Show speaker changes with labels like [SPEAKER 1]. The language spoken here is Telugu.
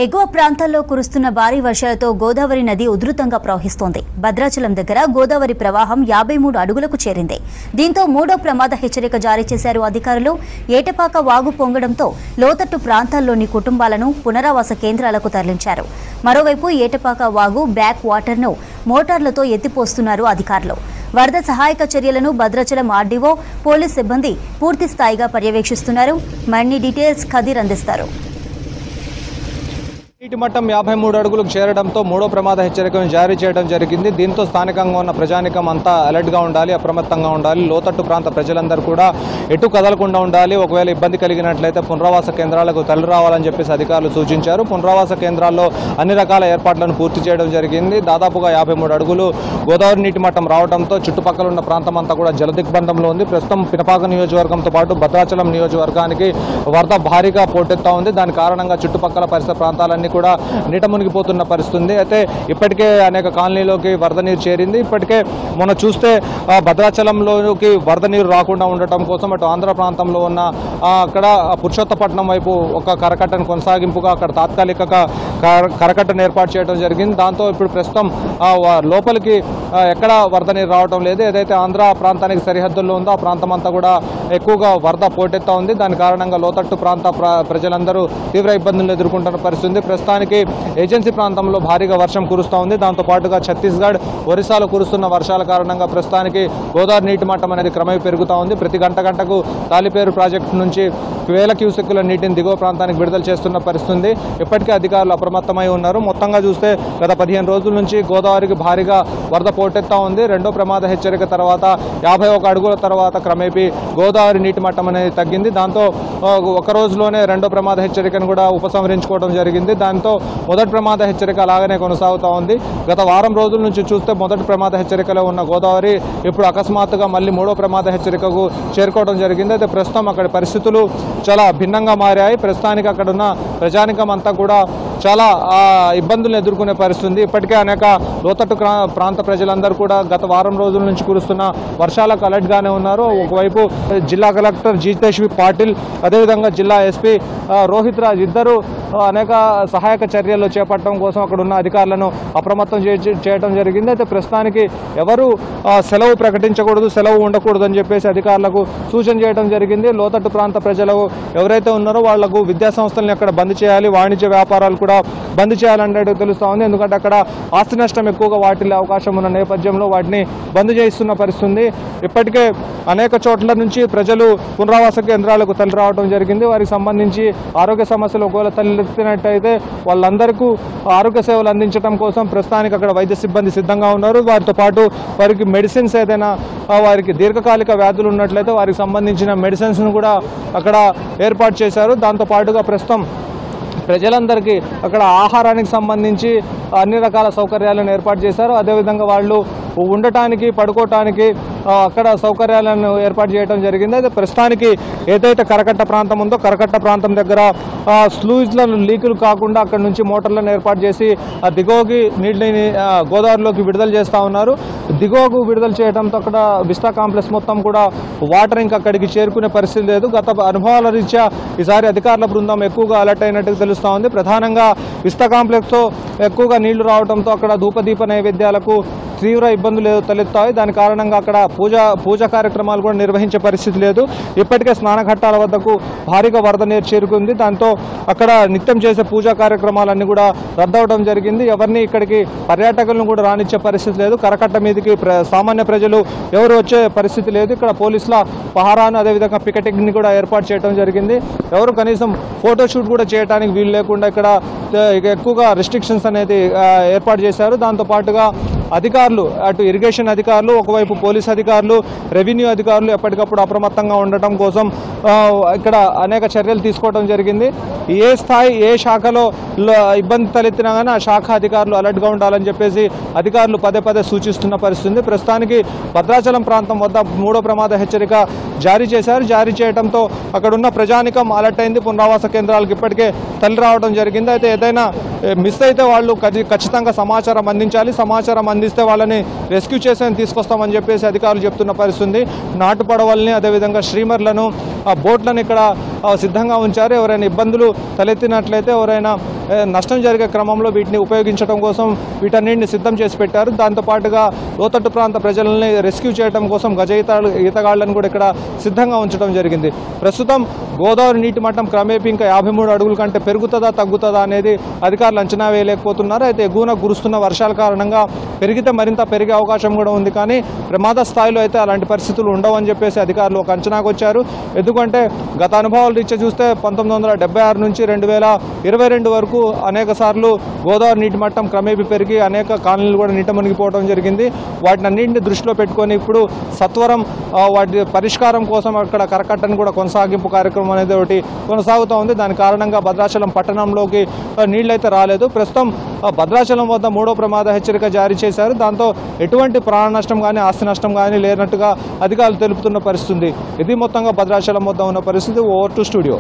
[SPEAKER 1] ఎగువ ప్రాంతాల్లో కురుస్తున్న భారీ వర్షాలతో గోదావరి నది ఉధృతంగా ప్రవహిస్తోంది. భద్రాచలం దగ్గర గోదావరి ప్రవాహం 53 అడుగులకు చేరింది. దీంతో మూడో ప్రమాద హెచ్చరిక జారీ చేశారు అధికారులు. ఏటపాక వాగు పొంగడంతో లోతట్టు ప్రాంతాల్లోని కుటుంబాలను పునరావాస కేంద్రాలకు తరలించారు. మరోవైపు ఏటపాక వాగు బ్యాక్ వాటర్ను మోటార్లతో ఎత్తిపోస్తున్నారు అధికారులు. వరద సహాయక చర్యలను భద్రాచలం ఆర్డీఓ పోలీస్ సిబ్బంది పూర్తి స్థాయిగా పర్యవేక్షిస్తున్నారు. మరిన్ని డీటెయిల్స్ ఖదీర్ అందిస్తారు.
[SPEAKER 2] నీటి మట్టం 53 అడుగులకు చేరడంతో మూడో ప్రమాద హెచ్చరికను జారీ చేయడం జరిగింది. దీంతో స్థానికంగా ఉన్న ప్రజానికం అంతా అలర్ట్గా ఉండాలి, అప్రమత్తంగా ఉండాలి. లోతట్టు ప్రాంత ప్రజలందరూ కూడా ఎటు కదలకుండా ఉండాలి. ఒకవేళ ఇబ్బంది కలిగినట్లయితే పునరావాస కేంద్రాలకు తరలి రావాలని చెప్పేసి అధికారులు సూచించారు. పునరావాస కేంద్రాల్లో అన్ని రకాల ఏర్పాట్లను పూర్తి చేయడం జరిగింది. దాదాపుగా 53 అడుగులు గోదావరి నీటి మట్టం రావడంతో చుట్టుపక్కల ఉన్న ప్రాంతం అంతా కూడా జలదిగ్బంధంలో ఉంది. ప్రస్తుతం పినపాక నియోజకవర్గంతో పాటు భద్రాచలం నియోజకవర్గానికి వరద భారీగా పోటెత్తా ఉంది. దాని కారణంగా చుట్టుపక్కల పరిసర ప్రాంతాలన్నీ కూడా నీట మునిగిపోతున్న పరిస్థితి. అయితే ఇప్పటికే అనేక కాలనీలోకి వరద నీరు చేరింది. ఇప్పటికే మనం చూస్తే భద్రాచలంలోకి వరద నీరు రాకుండా ఉండటం కోసం అటు ఆంధ్ర ప్రాంతంలో ఉన్న అక్కడ పురుషోత్తపట్నం వైపు ఒక కరకట్టను కొనసాగింపుగా అక్కడ తాత్కాలిక కరకట్టను ఏర్పాటు చేయడం జరిగింది. దాంతో ఇప్పుడు ప్రస్తుతం లోపలికి ఎక్కడ వరద నీరు రావడం లేదు. ఏదైతే ఆంధ్ర ప్రాంతానికి సరిహద్దుల్లో ఉందో ఆ ప్రాంతం అంతా కూడా ఎక్కువగా వరద పోటెత్తా ఉంది. దాని కారణంగా లోతట్టు ప్రాంత ప్రజలందరూ తీవ్ర ఇబ్బందులు ఎదుర్కొంటున్న పరిస్థితి. ప్రస్తుతానికి ఏజెన్సీ ప్రాంతంలో భారీగా వర్షం కురుస్తూ ఉంది. దాంతో పాటుగా ఛత్తీస్గఢ్, ఒరిస్సాలో కురుస్తున్న వర్షాల కారణంగా ప్రస్తుతానికి గోదావరి నీటి మట్టం అనేది క్రమేపీ పెరుగుతూ ఉంది. ప్రతి గంటకు తాలిపేరు ప్రాజెక్టు నుంచి 1000 క్యూసెక్కుల నీటిని దిగువ ప్రాంతానికి విడుదల చేస్తున్న పరిస్థితి. ఇప్పటికే అధికారులు అప్రమత్తమై ఉన్నారు. మొత్తంగా చూస్తే గత 15 రోజుల నుంచి గోదావరికి భారీగా వరద పోటెత్తా ఉంది. రెండో ప్రమాద హెచ్చరిక తర్వాత 51 అడుగుల తర్వాత క్రమేపీ గోదావరి నీటి మట్టం అనేది తగ్గింది. దాంతో ఒక రోజులోనే రెండో ప్రమాద హెచ్చరికను కూడా ఉపసంహరించుకోవడం జరిగింది. దాంతో మొదటి ప్రమాద హెచ్చరిక అలాగనే కొనసాగుతూ ఉంది. గత వారం రోజుల నుంచి చూస్తే మొదటి ప్రమాద హెచ్చరికలో ఉన్న గోదావరి ఇప్పుడు అకస్మాత్తుగా మళ్ళీ మూడో ప్రమాద హెచ్చరికకు చేరుకోవడం జరిగింది. అయితే ప్రస్తుతం అక్కడ పరిస్థితులు చాలా భిన్నంగా మారాయి. ప్రస్తుతానికి అక్కడ ఉన్న ప్రజానికం అంతా కూడా చాలా ఇబ్బందులను ఎదుర్కొనే పరిస్థితి. ఇప్పటికే అనేక లోతట్టు ప్రాంత ప్రజలందరూ కూడా గత వారం రోజుల నుంచి కురుస్తున్న వర్షాలకు అలర్ట్గానే ఉన్నారు. ఒకవైపు జిల్లా కలెక్టర్ జితేశ్వి పాటిల్, అదేవిధంగా జిల్లా ఎస్పీ రోహిత్ రాజ్ ఇద్దరు అనేక సహాయక చర్యలు చేపట్టడం కోసం అక్కడ ఉన్న అధికారులను అప్రమత్తం చేయడం జరిగింది. అయితే ప్రస్తుతానికి ఎవరు సెలవు ప్రకటించకూడదు, సెలవు ఉండకూడదు అని చెప్పేసి అధికారులకు సూచన చేయడం జరిగింది. లోతట్టు ప్రాంత ప్రజలు ఎవరైతే ఉన్నారో వాళ్లకు విద్యా సంస్థలను అక్కడ బంద్ చేయాలి, వాణిజ్య వ్యాపారాలు కూడా బంద్ చేయాలనేది తెలుస్తూ ఉంది. ఎందుకంటే అక్కడ ఆస్తి నష్టం ఎక్కువగా వాటిల్లే అవకాశం ఉన్న నేపథ్యంలో వాటిని బంద్ చేయిస్తున్న పరిస్థితి. ఇప్పటికే అనేక చోట్ల నుంచి ప్రజలు పునరావాస కేంద్రాలకు తరలి రావడం జరిగింది. వారికి సంబంధించి ఆరోగ్య సమస్యలు ఒకవేళ తలెత్తినట్టయితే వాళ్ళందరికీ ఆరోగ్య సేవలు అందించడం కోసం ప్రస్తుతానికి అక్కడ వైద్య సిబ్బంది సిద్ధంగా ఉన్నారు. వారితో పాటు వారికి మెడిసిన్స్ ఏదైనా వారికి దీర్ఘకాలిక వ్యాధులు ఉన్నట్లయితే వారికి సంబంధించిన మెడిసిన్స్ను కూడా అక్కడ ఏర్పాటు చేశారు. దాంతో పాటుగా ప్రస్తుతం ప్రజలందరికీ అక్కడ ఆహారానికి సంబంధించి అన్ని రకాల సౌకర్యాలను ఏర్పాటు చేశారు. అదేవిధంగా వాళ్ళు ఉండటానికి, పడుకోవటానికి అక్కడ సౌకర్యాలను ఏర్పాటు చేయడం జరిగింది. అయితే ప్రస్తుతానికి ఏదైతే కరకట్ట ప్రాంతం ఉందో కరకట్ట ప్రాంతం దగ్గర స్లూయిస్లను లీకులు కాకుండా అక్కడ నుంచి మోటార్లను ఏర్పాటు చేసి ఆ దిగువకి నీటిని గోదావరిలోకి విడుదల చేస్తూ ఉన్నారు. దిగువకు విడుదల చేయడంతో అక్కడ విస్టా కాంప్లెక్స్ మొత్తం కూడా వాటర్ ఇంకా అక్కడికి చేరుకునే పరిస్థితి లేదు. గత అనుభవాల రీత్యా ఈసారి అధికారుల బృందం ఎక్కువగా అలర్ట్ అయినట్టు తెలుస్తూ ఉంది. ప్రధానంగా విస్టా కాంప్లెక్స్తో ఎక్కువగా నీళ్లు రావడంతో అక్కడ ధూపదీప నైవేద్యాలకు తీవ్ర ఇబ్బందులు తలెత్తాయి. దాని కారణంగా అక్కడ పూజ కార్యక్రమాలు కూడా నిర్వహించే పరిస్థితి లేదు. ఇప్పటికే స్నానఘట్టాల వద్దకు భారీగా వరద నీరు చేరుకుంది. దాంతో అక్కడ నిత్యం చేసే పూజా కార్యక్రమాలన్నీ కూడా రద్దవడం జరిగింది. ఎవరిని ఇక్కడికి పర్యాటకులను కూడా రానిచ్చే పరిస్థితి లేదు. కరకట్ట మీదకి సామాన్య ప్రజలు ఎవరు వచ్చే పరిస్థితి లేదు. ఇక్కడ పోలీసుల పహారాను అదేవిధంగా పికెటింగ్ని కూడా ఏర్పాటు చేయడం జరిగింది. ఎవరు కనీసం ఫోటోషూట్ కూడా చేయడానికి వీలు లేకుండా ఇక్కడ ఎక్కువగా రెస్ట్రిక్షన్స్ అనేది ఏర్పాటు చేశారు. దాంతోపాటుగా అధికారులు, అటు ఇరిగేషన్ అధికారులు, ఒకవైపు పోలీస్ అధికారులు, రెవెన్యూ అధికారులు ఎప్పటికప్పుడు అప్రమత్తంగా ఉండటం కోసం ఇక్కడ అనేక చర్యలు తీసుకోవడం జరిగింది. ఏ స్థాయి, ఏ శాఖలో ఇబ్బంది తలెత్తినా కానీ ఆ శాఖ అధికారులు అలర్ట్గా ఉండాలని చెప్పేసి అధికారులు పదే సూచిస్తున్న పరిస్థితి. ప్రస్తుతానికి భద్రాచలం ప్రాంతం వద్ద మూడో ప్రమాద హెచ్చరిక జారీ చేశారు. జారీ చేయడంతో అక్కడున్న ప్రజానికం అలర్ట్ అయింది. పునరావాస కేంద్రాలకు ఇప్పటికే తరలి రావడం జరిగింది. అయితే ఏదైనా మిస్ అయితే వాళ్ళు ఖచ్చితంగా సమాచారం అందించాలి. సమాచారం అందిస్తే వాళ్ళని రెస్క్యూ చేసి తీసుకొస్తామని చెప్పేసి అధికారులు చెప్తున్న పరిస్థితి. నాటు పడవల్ని అదేవిధంగా స్ట్రీమర్లను బోట్లను ఇక్కడ సిద్ధంగా ఉంచారు. ఎవరైనా ఇబ్బందులు తలెత్తినట్లయితే ఎవరైనా నష్టం జరిగే క్రమంలో వీటిని ఉపయోగించడం కోసం వీటన్నింటిని సిద్ధం చేసి పెట్టారు. దాంతోపాటుగా లోతట్టు ప్రాంత ప్రజలని రెస్క్యూ చేయడం కోసం గజ ఈతగాళ్లను కూడా ఇక్కడ సిద్ధంగా ఉంచడం జరిగింది. ప్రస్తుతం గోదావరి నీటి మట్టం క్రమేపీ ఇంకా 53 అడుగుల కంటే పెరుగుతుందా తగ్గుతుందా అనేది అధికారులు అంచనా వేయలేకపోతున్నారు. అయితే ఎగువన కురుస్తున్న వర్షాల కారణంగా పెరిగితే మరింత పెరిగే అవకాశం కూడా ఉంది. కానీ ప్రమాద స్థాయిలో అయితే అలాంటి పరిస్థితులు ఉండవని చెప్పేసి అధికారులు ఒక అంచనాకు వచ్చారు. ఎందుకంటే గత అనుభవాలు రీత్యా చూస్తే 1976 నుంచి 2022 వరకు అనేక సార్లు గోదావరి నీటి మట్టం క్రమేపీ పెరిగి అనేక కాలనీలు కూడా నీట మునిగిపోవడం జరిగింది. వాటిని అన్నింటినీ దృష్టిలో పెట్టుకొని ఇప్పుడు సత్వరం వాటి పరిష్కారం కోసం అక్కడ కరకట్టను కూడా కొనసాగింపు కార్యక్రమం అనేది ఒకటి కొనసాగుతూ ఉంది. దాని కారణంగా భద్రాచలం పట్టణంలోకి నీళ్లైతే రాలేదు. ప్రస్తుతం భద్రాచలం వద్ద 3వ ప్రమాద హెచ్చరిక జారీ చేశారు. దాంతో ఎటువంటి ప్రాణ నష్టం కానీ ఆస్తి నష్టం కానీ లేనట్టుగా అధికారులు తెలుపుతున్న పరిస్థితి. ఇది మొత్తంగా భద్రాచలం వద్ద ఉన్న పరిస్థితి. Over to studio.